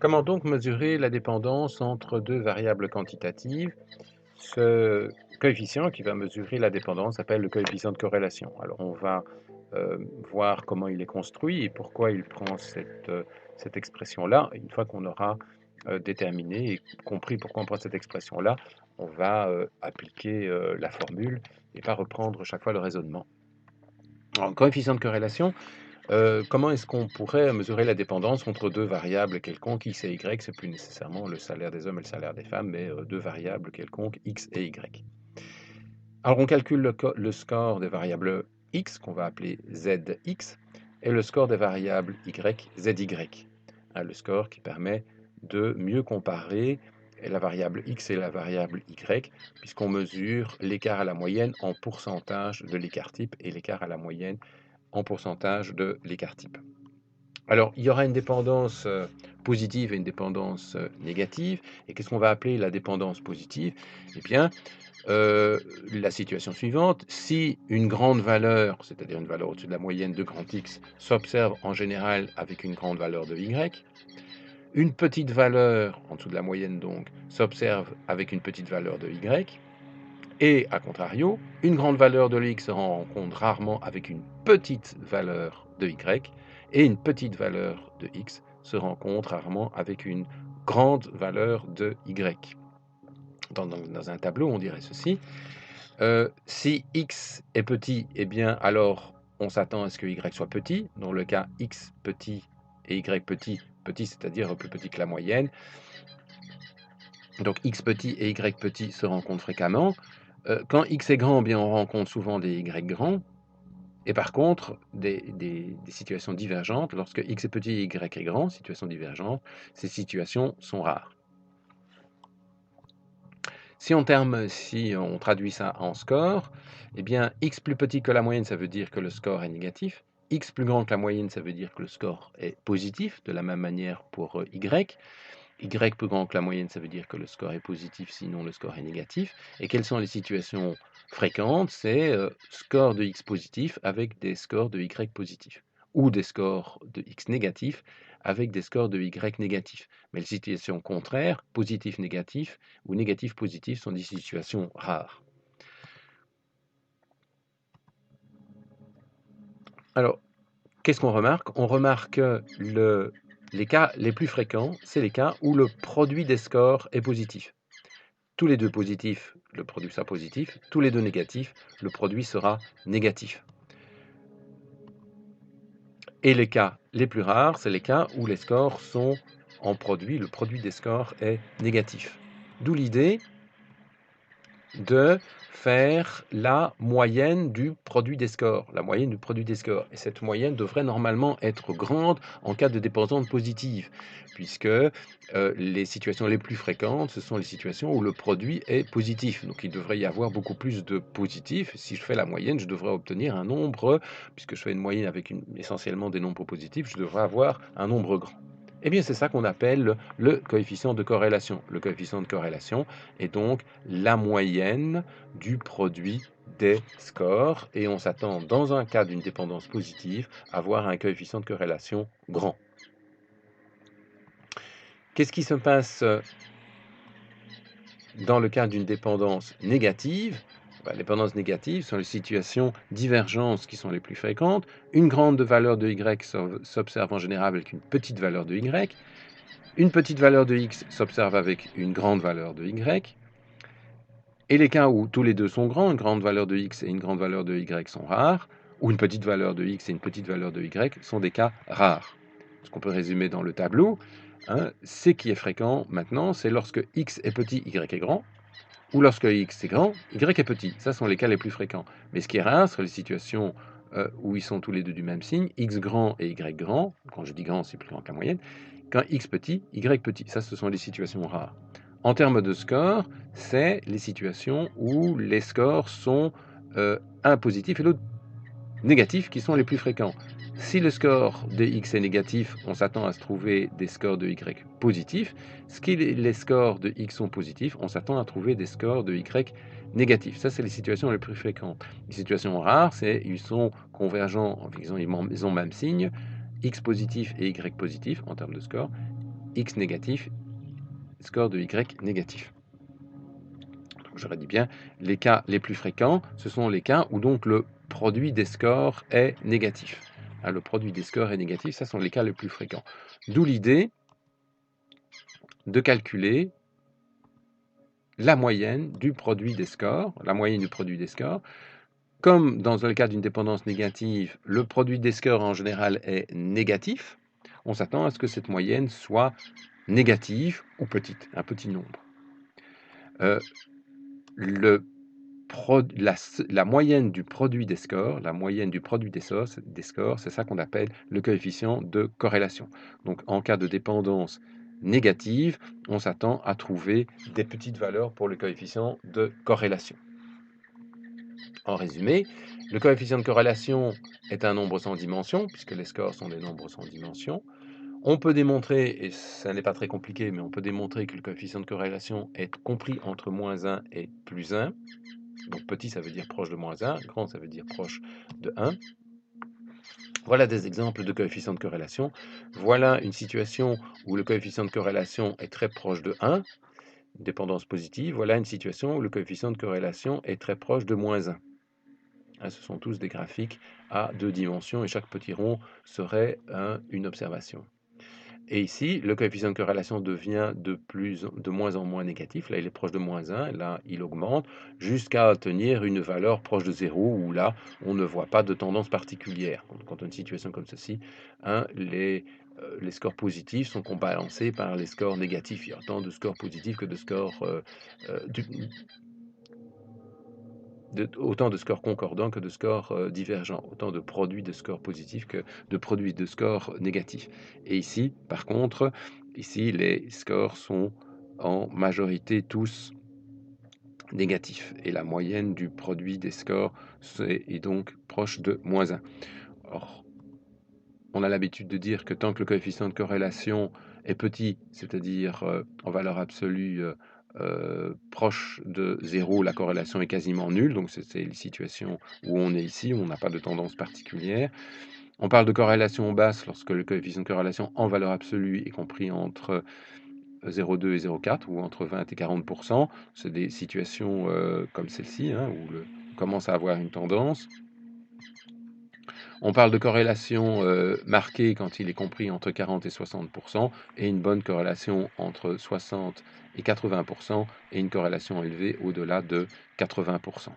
Comment donc mesurer la dépendance entre deux variables quantitatives? Ce coefficient qui va mesurer la dépendance s'appelle le coefficient de corrélation. Alors on va voir comment il est construit et pourquoi il prend cette expression-là. Une fois qu'on aura déterminé et compris pourquoi on prend cette expression-là, on va appliquer la formule et pas reprendre chaque fois le raisonnement. Alors, coefficient de corrélation, comment est-ce qu'on pourrait mesurer la dépendance entre deux variables quelconques, x et y? C'est plus nécessairement le salaire des hommes et le salaire des femmes, mais deux variables quelconques, x et y. Alors on calcule le score des variables x, qu'on va appeler zx, et le score des variables y, zy. Le score qui permet de mieux comparer la variable x et la variable y, puisqu'on mesure l'écart à la moyenne en pourcentage de l'écart type et l'écart à la moyenne en pourcentage de l'écart type. Alors, il y aura une dépendance positive et une dépendance négative. Et qu'est-ce qu'on va appeler la dépendance positive? Eh bien, la situation suivante, si une grande valeur, c'est-à-dire une valeur au-dessus de la moyenne de grand X, s'observe en général avec une grande valeur de Y, une petite valeur, en dessous de la moyenne donc, s'observe avec une petite valeur de Y, et à contrario, une grande valeur de X se rencontre rarement avec une petite valeur de Y, et une petite valeur de X se rencontre rarement avec une grande valeur de Y. Dans un tableau, on dirait ceci. Si X est petit, eh bien alors on s'attend à ce que Y soit petit. Dans le cas X petit et Y petit, petit c'est-à-dire plus petit que la moyenne. Donc X petit et Y petit se rencontrent fréquemment. Quand X est grand, eh bien, on rencontre souvent des Y grands. Et par contre, des situations divergentes, lorsque X est petit et Y est grand, situation divergente, ces situations sont rares. Si on traduit ça en score, eh bien, X plus petit que la moyenne, ça veut dire que le score est négatif. X plus grand que la moyenne, ça veut dire que le score est positif, de la même manière pour Y. Y plus grand que la moyenne, ça veut dire que le score est positif, sinon le score est négatif. Et quelles sont les situations fréquentes? C'est score de X positif avec des scores de Y positifs, ou des scores de X négatifs avec des scores de Y négatifs. Mais les situations contraires, positif-négatif ou négatif-positif, sont des situations rares. Alors, qu'est-ce qu'on remarque? On remarque que les cas les plus fréquents, c'est les cas où le produit des scores est positif. Tous les deux positifs, le produit sera positif. Tous les deux négatifs, le produit sera négatif. Et les cas les plus rares, c'est les cas où les scores sont en produit, le produit des scores est négatif. D'où l'idée de faire la moyenne du produit des scores, la moyenne du produit des scores. Et cette moyenne devrait normalement être grande en cas de dépendance positive, puisque les situations les plus fréquentes, ce sont les situations où le produit est positif. Donc il devrait y avoir beaucoup plus de positifs. Si je fais la moyenne, je devrais obtenir un nombre, puisque je fais une moyenne avec essentiellement des nombres positifs, je devrais avoir un nombre grand. Eh bien, c'est ça qu'on appelle le coefficient de corrélation. Le coefficient de corrélation est donc la moyenne du produit des scores, et on s'attend, dans un cas d'une dépendance positive, à avoir un coefficient de corrélation grand. Qu'est-ce qui se passe dans le cas d'une dépendance négative? Les dépendances négatives sont les situations divergences qui sont les plus fréquentes. Une grande valeur de Y s'observe en général avec une petite valeur de Y. Une petite valeur de X s'observe avec une grande valeur de Y. Et les cas où tous les deux sont grands, une grande valeur de X et une grande valeur de Y sont rares, ou une petite valeur de X et une petite valeur de Y sont des cas rares. Ce qu'on peut résumer dans le tableau, ce qui est fréquent maintenant, c'est lorsque X est petit, Y est grand, ou lorsque X est grand, Y est petit. Ça sont les cas les plus fréquents. Mais ce qui est rare, c'est les situations où ils sont tous les deux du même signe, X grand et Y grand. Quand je dis grand, c'est plus grand que la moyenne. Quand X petit, Y petit. Ça, ce sont les situations rares. En termes de score, c'est les situations où les scores sont un positif et l'autre négatif qui sont les plus fréquents. Si le score de X est négatif, on s'attend à se trouver des scores de Y positifs. Si les scores de X sont positifs, on s'attend à trouver des scores de Y négatifs. Ça, c'est les situations les plus fréquentes. Les situations rares, c'est ils sont convergents, ils ont le même signe, X positif et Y positif en termes de score. X négatif, score de Y négatif. Donc je redis bien, les cas les plus fréquents, ce sont les cas où donc le produit des scores est négatif. Le produit des scores est négatif, ce sont les cas les plus fréquents. D'où l'idée de calculer la moyenne du produit des scores, Comme dans le cas d'une dépendance négative, le produit des scores en général est négatif, on s'attend à ce que cette moyenne soit négative ou petite, un petit nombre. Le la moyenne du produit des scores, c'est ça qu'on appelle le coefficient de corrélation. Donc en cas de dépendance négative, on s'attend à trouver des petites valeurs pour le coefficient de corrélation. En résumé, le coefficient de corrélation est un nombre sans dimension, puisque les scores sont des nombres sans dimension. On peut démontrer, et ça n'est pas très compliqué, mais on peut démontrer que le coefficient de corrélation est compris entre -1 et +1. Donc petit, ça veut dire proche de -1, grand, ça veut dire proche de 1. Voilà des exemples de coefficients de corrélation. Voilà une situation où le coefficient de corrélation est très proche de 1, une dépendance positive. Voilà une situation où le coefficient de corrélation est très proche de -1. Ce sont tous des graphiques à 2 dimensions et chaque petit rond serait une observation. Et ici, le coefficient de corrélation devient de moins en moins négatif. Là, il est proche de -1, là, il augmente jusqu'à atteindre une valeur proche de 0, où là, on ne voit pas de tendance particulière. Quand on a une situation comme ceci, les scores positifs sont contrebalancés par les scores négatifs. Il y a autant de scores positifs que de scores autant de scores concordants que de scores divergents, autant de produits de scores positifs que de produits de scores négatifs. Et ici, par contre, ici, les scores sont en majorité tous négatifs. Et la moyenne du produit des scores est donc proche de -1. Or, on a l'habitude de dire que tant que le coefficient de corrélation est petit, c'est-à-dire en valeur absolue proche de 0, la corrélation est quasiment nulle. Donc c'est les situations où on est ici, où on n'a pas de tendance particulière. On parle de corrélation basse lorsque le coefficient de corrélation en valeur absolue est compris entre 0,2 et 0,4 ou entre 20 et 40%. C'est des situations comme celle-ci, où on commence à avoir une tendance. On parle de corrélation marquée quand il est compris entre 40 et 60%, et une bonne corrélation entre 60 et 80%, et une corrélation élevée au-delà de 80%.